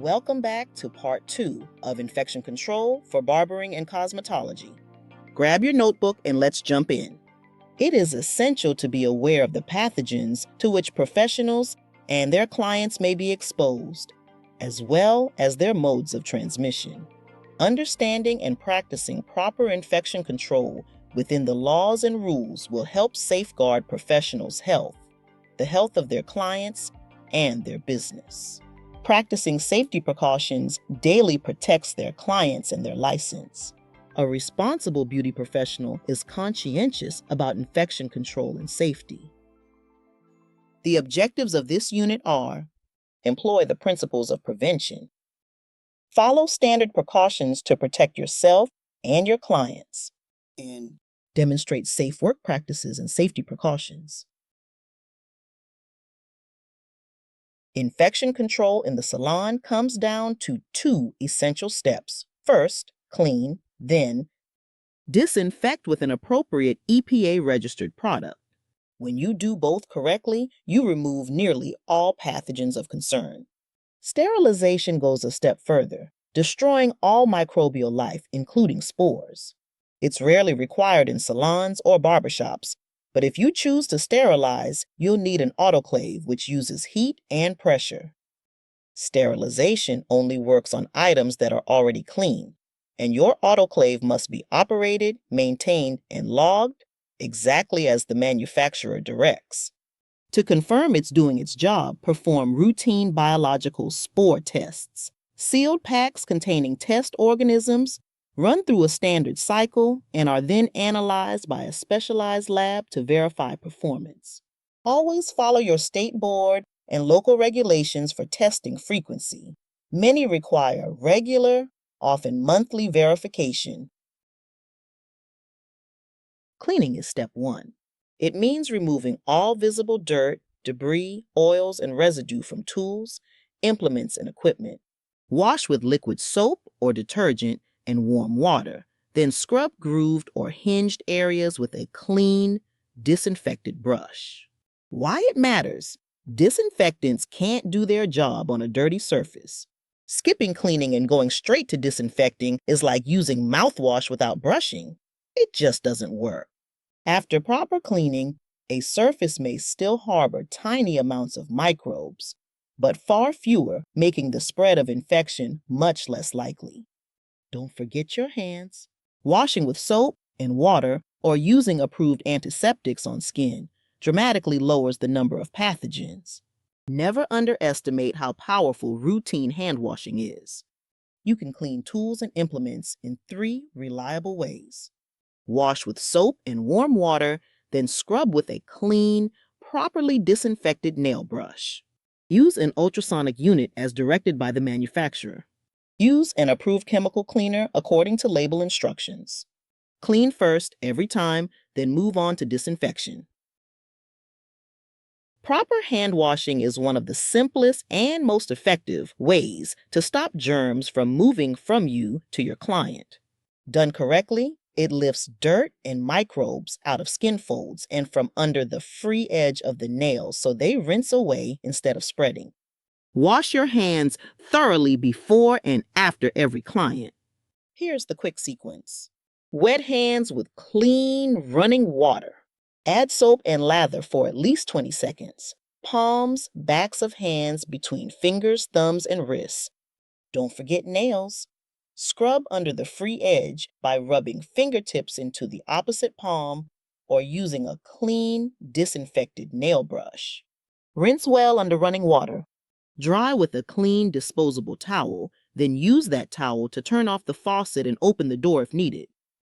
Welcome back to part 2 of Infection Control for Barbering and Cosmetology. Grab your notebook and let's jump in. It is essential to be aware of the pathogens to which professionals and their clients may be exposed, as well as their modes of transmission. Understanding and practicing proper infection control within the laws and rules will help safeguard professionals' health, the health of their clients, and their business. Practicing safety precautions daily protects their clients and their license. A responsible beauty professional is conscientious about infection control and safety. The objectives of this unit are: employ the principles of prevention, follow standard precautions to protect yourself and your clients, and demonstrate safe work practices and safety precautions. Infection control in the salon comes down to 2 essential steps. First, clean, then disinfect with an appropriate EPA-registered product. When you do both correctly, you remove nearly all pathogens of concern. Sterilization goes a step further, destroying all microbial life, including spores. It's rarely required in salons or barbershops, but if you choose to sterilize, you'll need an autoclave, which uses heat and pressure. Sterilization only works on items that are already clean, and your autoclave must be operated, maintained, and logged exactly as the manufacturer directs. To confirm it's doing its job, perform routine biological spore tests. Sealed packs containing test organisms run through a standard cycle and are then analyzed by a specialized lab to verify performance. Always follow your state board and local regulations for testing frequency. Many require regular, often monthly verification. Cleaning is step 1. It means removing all visible dirt, debris, oils, and residue from tools, implements, and equipment. Wash with liquid soap or detergent and warm water, then scrub grooved or hinged areas with a clean, disinfected brush. Why it matters: disinfectants can't do their job on a dirty surface. Skipping cleaning and going straight to disinfecting is like using mouthwash without brushing. It just doesn't work. After proper cleaning, a surface may still harbor tiny amounts of microbes, but far fewer, making the spread of infection much less likely. Don't forget your hands. Washing with soap and water or using approved antiseptics on skin dramatically lowers the number of pathogens. Never underestimate how powerful routine hand washing is. You can clean tools and implements in 3 reliable ways. Wash with soap and warm water, then scrub with a clean, properly disinfected nail brush. Use an ultrasonic unit as directed by the manufacturer. Use an approved chemical cleaner according to label instructions. Clean first every time, then move on to disinfection. Proper hand washing is one of the simplest and most effective ways to stop germs from moving from you to your client. Done correctly, it lifts dirt and microbes out of skin folds and from under the free edge of the nails so they rinse away instead of spreading. Wash your hands thoroughly before and after every client. Here's the quick sequence. Wet hands with clean running water. Add soap and lather for at least 20 seconds. Palms, backs of hands between fingers, thumbs, and wrists. Don't forget nails. Scrub under the free edge by rubbing fingertips into the opposite palm or using a clean, disinfected nail brush. Rinse well under running water. Dry with a clean, disposable towel, then use that towel to turn off the faucet and open the door if needed.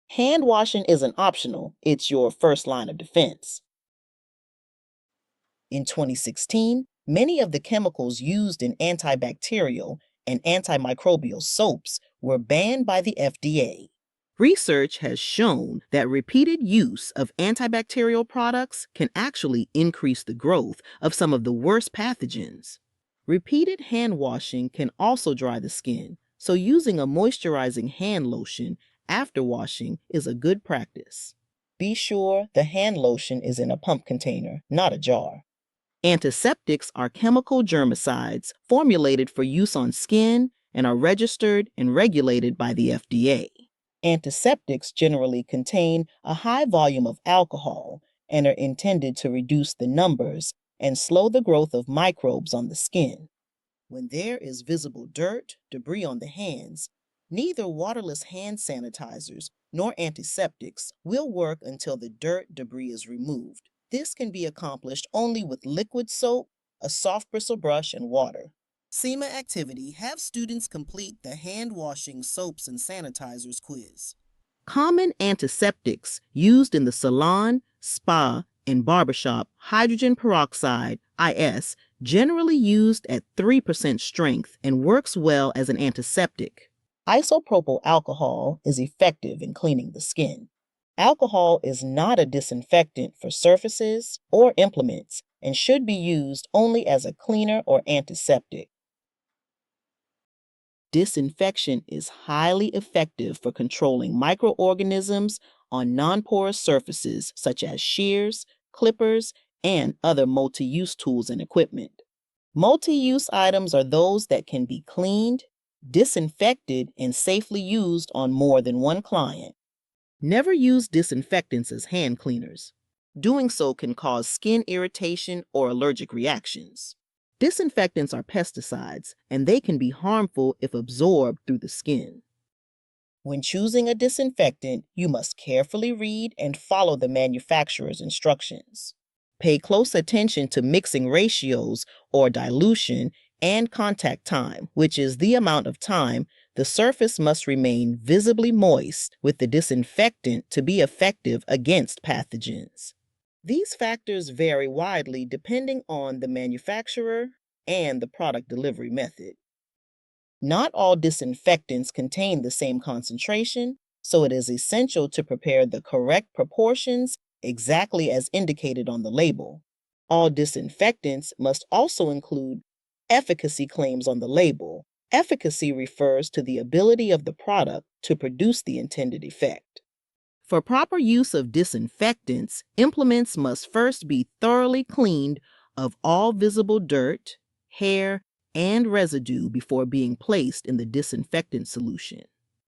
Hand washing isn't optional, it's your first line of defense. In 2016, many of the chemicals used in antibacterial and antimicrobial soaps were banned by the FDA. Research has shown that repeated use of antibacterial products can actually increase the growth of some of the worst pathogens. Repeated hand washing can also dry the skin, so using a moisturizing hand lotion after washing is a good practice. Be sure the hand lotion is in a pump container, not a jar. Antiseptics are chemical germicides formulated for use on skin and are registered and regulated by the FDA. Antiseptics generally contain a high volume of alcohol and are intended to reduce the numbers and slow the growth of microbes on the skin. When there is visible dirt, debris on the hands, neither waterless hand sanitizers nor antiseptics will work until the dirt debris is removed. This can be accomplished only with liquid soap, a soft bristle brush, and water. SEMA activity: have students complete the hand washing soaps and sanitizers quiz. Common antiseptics used in the salon, spa, and barbershop: hydrogen peroxide, IS, generally used at 3% strength and works well as an antiseptic. Isopropyl alcohol is effective in cleaning the skin. Alcohol is not a disinfectant for surfaces or implements and should be used only as a cleaner or antiseptic. Disinfection is highly effective for controlling microorganisms on non-porous surfaces such as shears, clippers, and other multi-use tools and equipment. Multi-use items are those that can be cleaned, disinfected, and safely used on more than one client. Never use disinfectants as hand cleaners. Doing so can cause skin irritation or allergic reactions. Disinfectants are pesticides, and they can be harmful if absorbed through the skin. When choosing a disinfectant, you must carefully read and follow the manufacturer's instructions. Pay close attention to mixing ratios or dilution and contact time, which is the amount of time the surface must remain visibly moist with the disinfectant to be effective against pathogens. These factors vary widely depending on the manufacturer and the product delivery method. Not all disinfectants contain the same concentration, so it is essential to prepare the correct proportions exactly as indicated on the label. All disinfectants must also include efficacy claims on the label. Efficacy refers to the ability of the product to produce the intended effect. For proper use of disinfectants, implements must first be thoroughly cleaned of all visible dirt, hair, and residue before being placed in the disinfectant solution.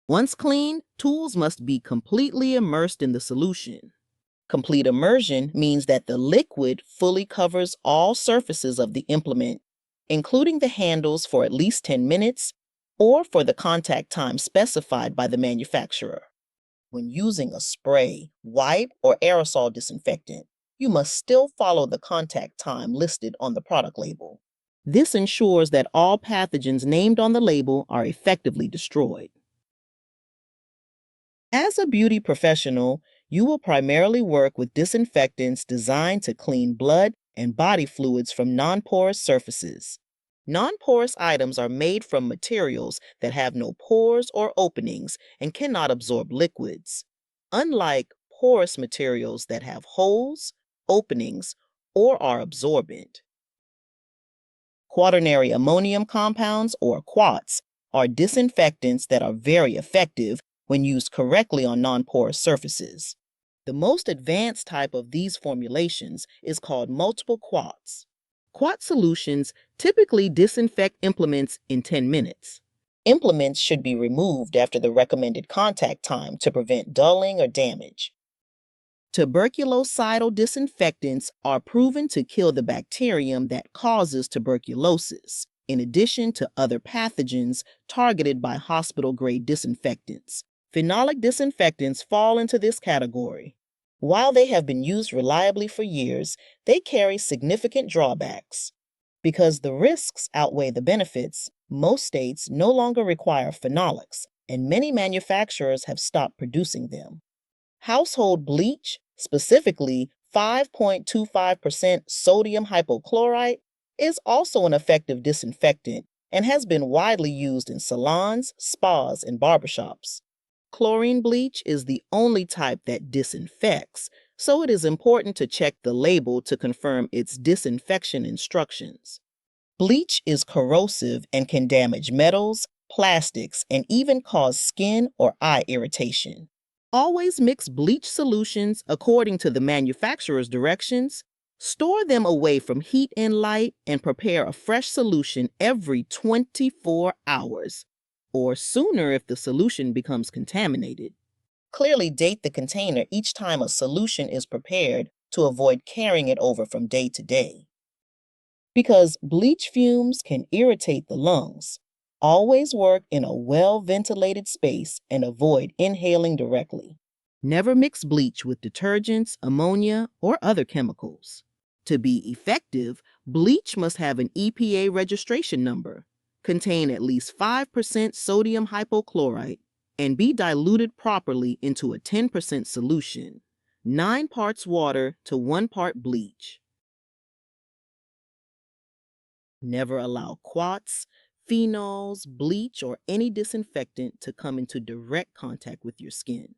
Once clean, tools must be completely immersed in the solution. Complete immersion means that the liquid fully covers all surfaces of the implement, including the handles, for at least 10 minutes or for the contact time specified by the manufacturer. When using a spray, wipe, or aerosol disinfectant, you must still follow the contact time listed on the product label. This ensures that all pathogens named on the label are effectively destroyed. As a beauty professional, you will primarily work with disinfectants designed to clean blood and body fluids from non-porous surfaces. Non-porous items are made from materials that have no pores or openings and cannot absorb liquids, unlike porous materials that have holes, openings, or are absorbent. Quaternary ammonium compounds, or quats, are disinfectants that are very effective when used correctly on non-porous surfaces. The most advanced type of these formulations is called multiple quats. Quat solutions typically disinfect implements in 10 minutes. Implements should be removed after the recommended contact time to prevent dulling or damage. Tuberculocidal disinfectants are proven to kill the bacterium that causes tuberculosis, in addition to other pathogens targeted by hospital-grade disinfectants. Phenolic disinfectants fall into this category. While they have been used reliably for years, they carry significant drawbacks. Because the risks outweigh the benefits, most states no longer require phenolics, and many manufacturers have stopped producing them. Household bleach, specifically 5.25% sodium hypochlorite, is also an effective disinfectant and has been widely used in salons, spas, and barbershops. Chlorine bleach is the only type that disinfects, so it is important to check the label to confirm its disinfection instructions. Bleach is corrosive and can damage metals, plastics, and even cause skin or eye irritation. Always mix bleach solutions according to the manufacturer's directions. Store them away from heat and light and prepare a fresh solution every 24 hours, or sooner if the solution becomes contaminated. Clearly date the container each time a solution is prepared to avoid carrying it over from day to day. Because bleach fumes can irritate the lungs, always work in a well-ventilated space and avoid inhaling directly. Never mix bleach with detergents, ammonia, or other chemicals. To be effective, bleach must have an EPA registration number, contain at least 5% sodium hypochlorite, and be diluted properly into a 10% solution, 9 parts water to 1 part bleach. Never allow quats, phenols, bleach, or any disinfectant to come into direct contact with your skin.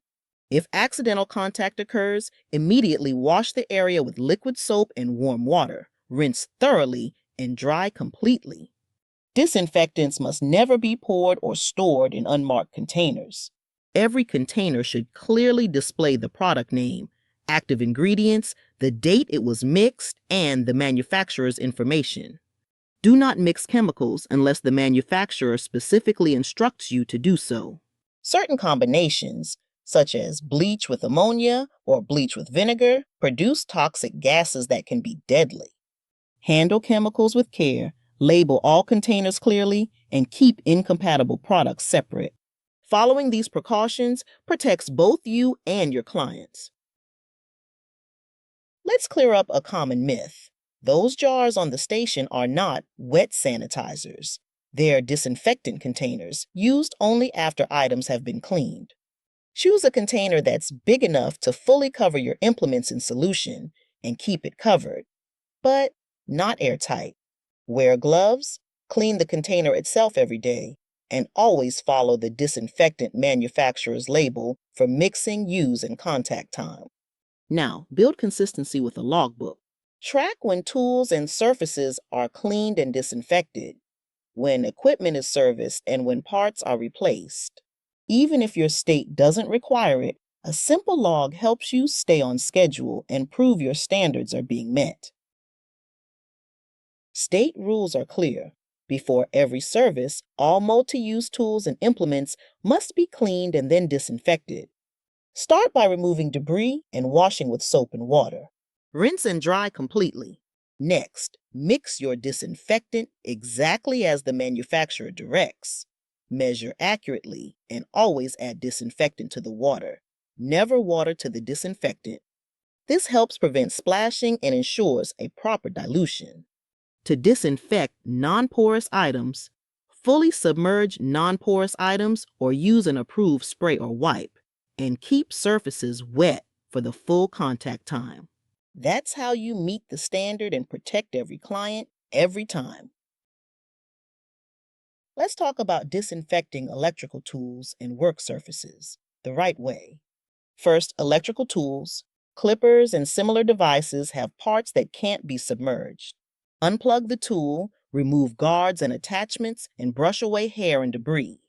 If accidental contact occurs, immediately wash the area with liquid soap and warm water, rinse thoroughly, and dry completely. Disinfectants must never be poured or stored in unmarked containers. Every container should clearly display the product name, active ingredients, the date it was mixed, and the manufacturer's information. Do not mix chemicals unless the manufacturer specifically instructs you to do so. Certain combinations, such as bleach with ammonia or bleach with vinegar, produce toxic gases that can be deadly. Handle chemicals with care, label all containers clearly, and keep incompatible products separate. Following these precautions protects both you and your clients. Let's clear up a common myth. Those jars on the station are not wet sanitizers. They're disinfectant containers used only after items have been cleaned. Choose a container that's big enough to fully cover your implements in solution and keep it covered, but not airtight. Wear gloves, clean the container itself every day, and always follow the disinfectant manufacturer's label for mixing, use, and contact time. Now, build consistency with a logbook. Track when tools and surfaces are cleaned and disinfected, when equipment is serviced, and when parts are replaced. Even if your state doesn't require it, a simple log helps you stay on schedule and prove your standards are being met. State rules are clear. Before every service, all multi-use tools and implements must be cleaned and then disinfected. Start by removing debris and washing with soap and water. Rinse and dry completely. Next, mix your disinfectant exactly as the manufacturer directs. Measure accurately and always add disinfectant to the water. Never water to the disinfectant. This helps prevent splashing and ensures a proper dilution. To disinfect non-porous items, fully submerge non-porous items or use an approved spray or wipe, and keep surfaces wet for the full contact time. That's how you meet the standard and protect every client every time. Let's talk about disinfecting electrical tools and work surfaces the right way. First, electrical tools. Clippers and similar devices have parts that can't be submerged. Unplug the tool, remove guards and attachments, and brush away hair and debris.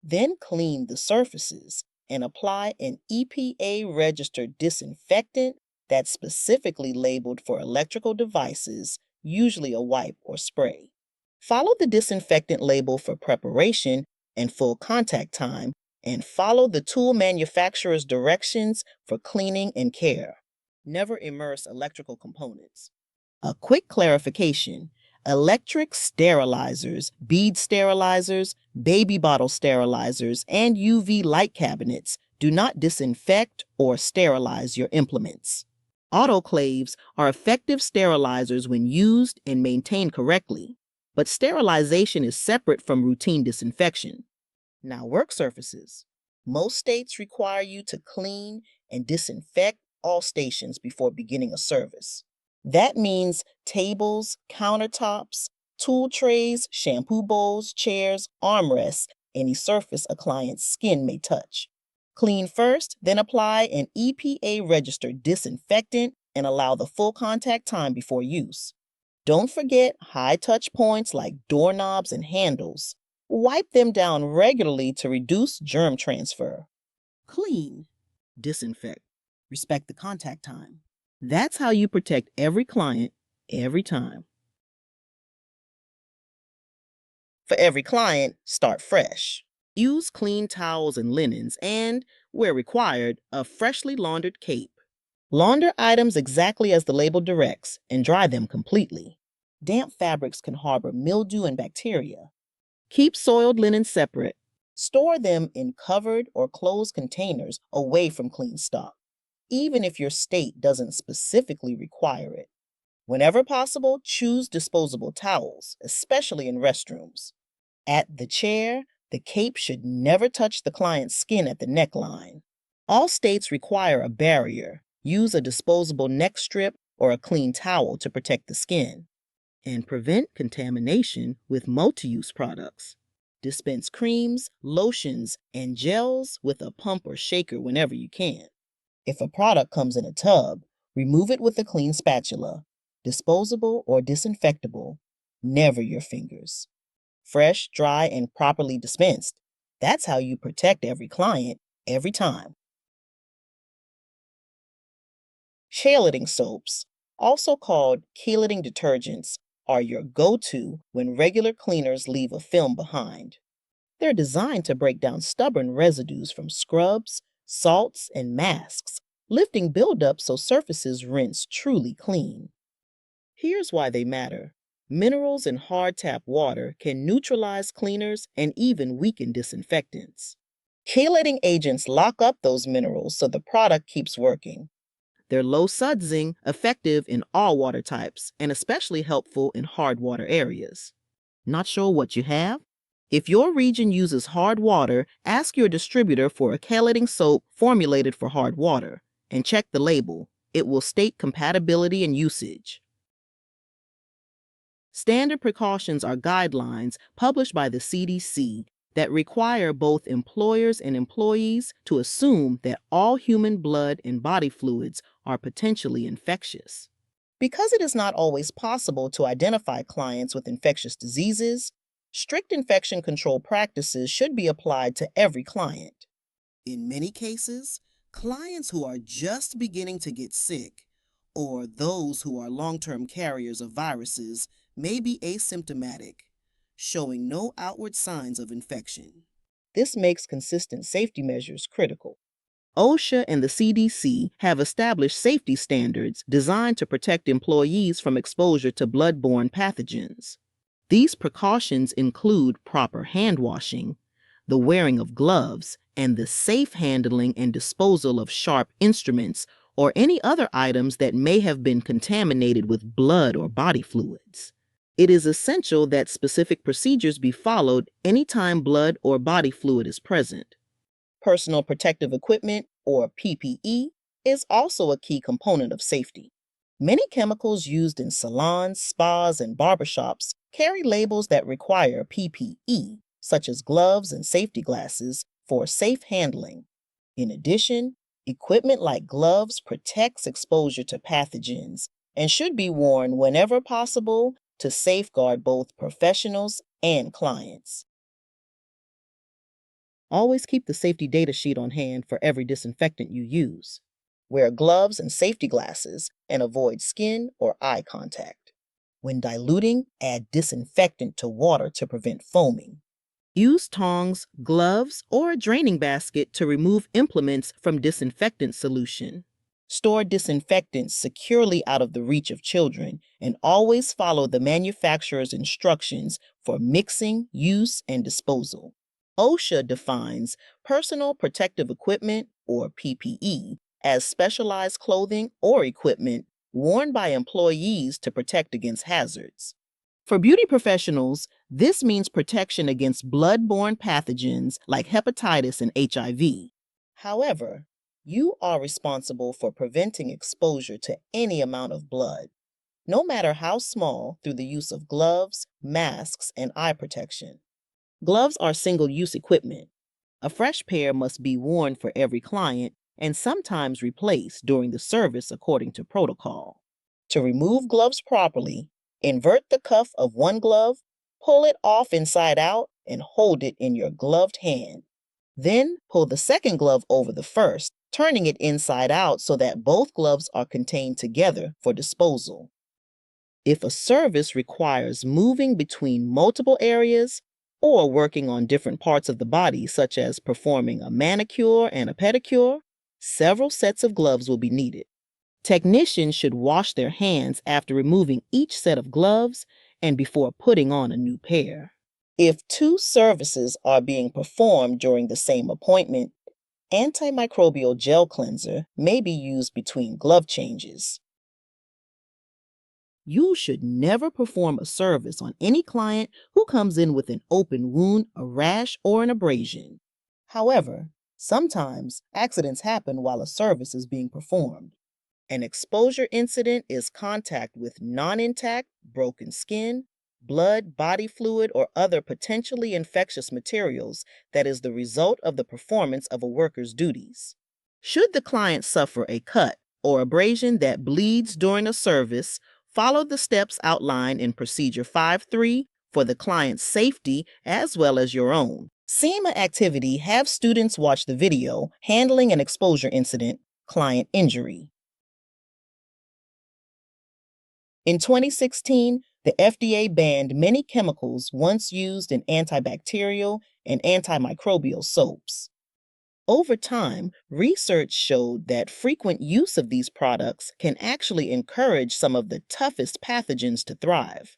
Then clean the surfaces and apply an EPA-registered disinfectant that's specifically labeled for electrical devices, usually a wipe or spray. Follow the disinfectant label for preparation and full contact time, and follow the tool manufacturer's directions for cleaning and care. Never immerse electrical components. A quick clarification: electric sterilizers, bead sterilizers, baby bottle sterilizers, and UV light cabinets do not disinfect or sterilize your implements. Autoclaves are effective sterilizers when used and maintained correctly, but sterilization is separate from routine disinfection. Now, work surfaces. Most states require you to clean and disinfect all stations before beginning a service. That means tables, countertops, tool trays, shampoo bowls, chairs, armrests, any surface a client's skin may touch. Clean first, then apply an EPA-registered disinfectant and allow the full contact time before use. Don't forget high touch points like doorknobs and handles. Wipe them down regularly to reduce germ transfer. Clean, disinfect, respect the contact time. That's how you protect every client, every time. For every client, start fresh. Use clean towels and linens and, where required, a freshly laundered cape. Launder items exactly as the label directs and dry them completely. Damp fabrics can harbor mildew and bacteria. Keep soiled linen separate. Store them in covered or closed containers away from clean stock, even if your state doesn't specifically require it. Whenever possible, choose disposable towels, especially in restrooms. At the chair, the cape should never touch the client's skin at the neckline. All states require a barrier. Use a disposable neck strip or a clean towel to protect the skin. And prevent contamination with multi-use products. Dispense creams, lotions, and gels with a pump or shaker whenever you can. If a product comes in a tub, remove it with a clean spatula, disposable or disinfectable, never your fingers. Fresh, dry, and properly dispensed. That's how you protect every client, every time. Chelating soaps, also called chelating detergents, are your go-to when regular cleaners leave a film behind. They're designed to break down stubborn residues from scrubs, salts, and masks, lifting buildup so surfaces rinse truly clean. Here's why they matter. Minerals in hard tap water can neutralize cleaners and even weaken disinfectants. Chelating agents lock up those minerals so the product keeps working. They're low sudsing, effective in all water types, and especially helpful in hard water areas. Not sure what you have? If your region uses hard water, ask your distributor for a chelating soap formulated for hard water, and check the label. It will state compatibility and usage. Standard precautions are guidelines published by the CDC that require both employers and employees to assume that all human blood and body fluids are potentially infectious. Because it is not always possible to identify clients with infectious diseases, strict infection control practices should be applied to every client. In many cases, clients who are just beginning to get sick, or those who are long-term carriers of viruses, may be asymptomatic, showing no outward signs of infection. This makes consistent safety measures critical. OSHA and the CDC have established safety standards designed to protect employees from exposure to blood-borne pathogens. These precautions include proper hand washing, the wearing of gloves, and the safe handling and disposal of sharp instruments or any other items that may have been contaminated with blood or body fluids. It is essential that specific procedures be followed anytime blood or body fluid is present. Personal protective equipment, or PPE, is also a key component of safety. Many chemicals used in salons, spas, and barbershops carry labels that require PPE, such as gloves and safety glasses, for safe handling. In addition, equipment like gloves protects exposure to pathogens and should be worn whenever possible to safeguard both professionals and clients. Always keep the safety data sheet on hand for every disinfectant you use. Wear gloves and safety glasses and avoid skin or eye contact. When diluting, add disinfectant to water to prevent foaming. Use tongs, gloves, or a draining basket to remove implements from disinfectant solution. Store disinfectants securely out of the reach of children and always follow the manufacturer's instructions for mixing, use, and disposal. OSHA defines personal protective equipment, or PPE, as specialized clothing or equipment worn by employees to protect against hazards. For beauty professionals, this means protection against blood-borne pathogens like hepatitis and HIV. However, you are responsible for preventing exposure to any amount of blood, no matter how small, through the use of gloves, masks, and eye protection. Gloves are single-use equipment. A fresh pair must be worn for every client and sometimes replaced during the service according to protocol. To remove gloves properly, invert the cuff of one glove, pull it off inside out, and hold it in your gloved hand. Then pull the second glove over the first turning it inside out so that both gloves are contained together for disposal. If a service requires moving between multiple areas or working on different parts of the body, such as performing a manicure and a pedicure, several sets of gloves will be needed. Technicians should wash their hands after removing each set of gloves and before putting on a new pair. If two services are being performed during the same appointment, antimicrobial gel cleanser may be used between glove changes. You should never perform a service on any client who comes in with an open wound, a rash, or an abrasion. However, sometimes accidents happen while a service is being performed. An exposure incident is contact with non-intact, broken skin, blood, body fluid, or other potentially infectious materials that is the result of the performance of a worker's duties. Should the client suffer a cut or abrasion that bleeds during a service, follow the steps outlined in Procedure 5.3 for the client's safety as well as your own. SEMA activity: have students watch the video, Handling an Exposure Incident, Client Injury. In 2016, the FDA banned many chemicals once used in antibacterial and antimicrobial soaps. Over time, research showed that frequent use of these products can actually encourage some of the toughest pathogens to thrive.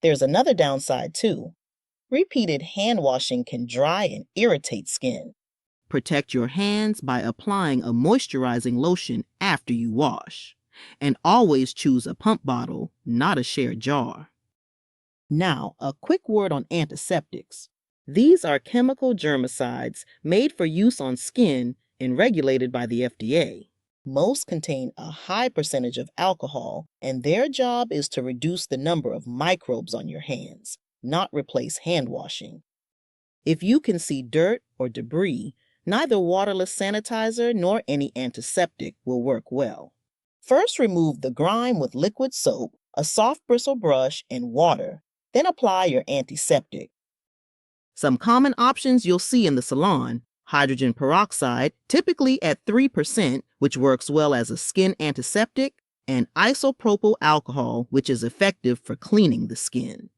There's another downside too. Repeated hand washing can dry and irritate skin. Protect your hands by applying a moisturizing lotion after you wash. And always choose a pump bottle, not a shared jar. Now, a quick word on antiseptics. These are chemical germicides made for use on skin and regulated by the FDA. Most contain a high percentage of alcohol, and their job is to reduce the number of microbes on your hands, not replace hand washing. If you can see dirt or debris, neither waterless sanitizer nor any antiseptic will work well. First, remove the grime with liquid soap, a soft bristle brush, and water. Then apply your antiseptic. Some common options you'll see in the salon: hydrogen peroxide, typically at 3%, which works well as a skin antiseptic, and isopropyl alcohol, which is effective for cleaning the skin.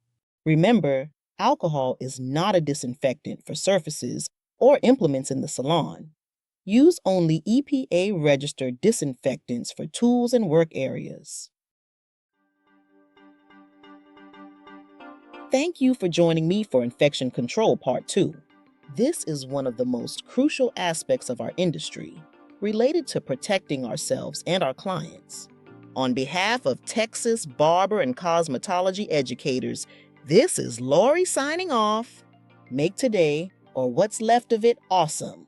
Remember, alcohol is not a disinfectant for surfaces or implements in the salon. Use only EPA-registered disinfectants for tools and work areas. Thank you for joining me for Infection Control Part 2. This is one of the most crucial aspects of our industry, related to protecting ourselves and our clients. On behalf of Texas barber and cosmetology educators, this is Lori signing off. Make today, or what's left of it, awesome.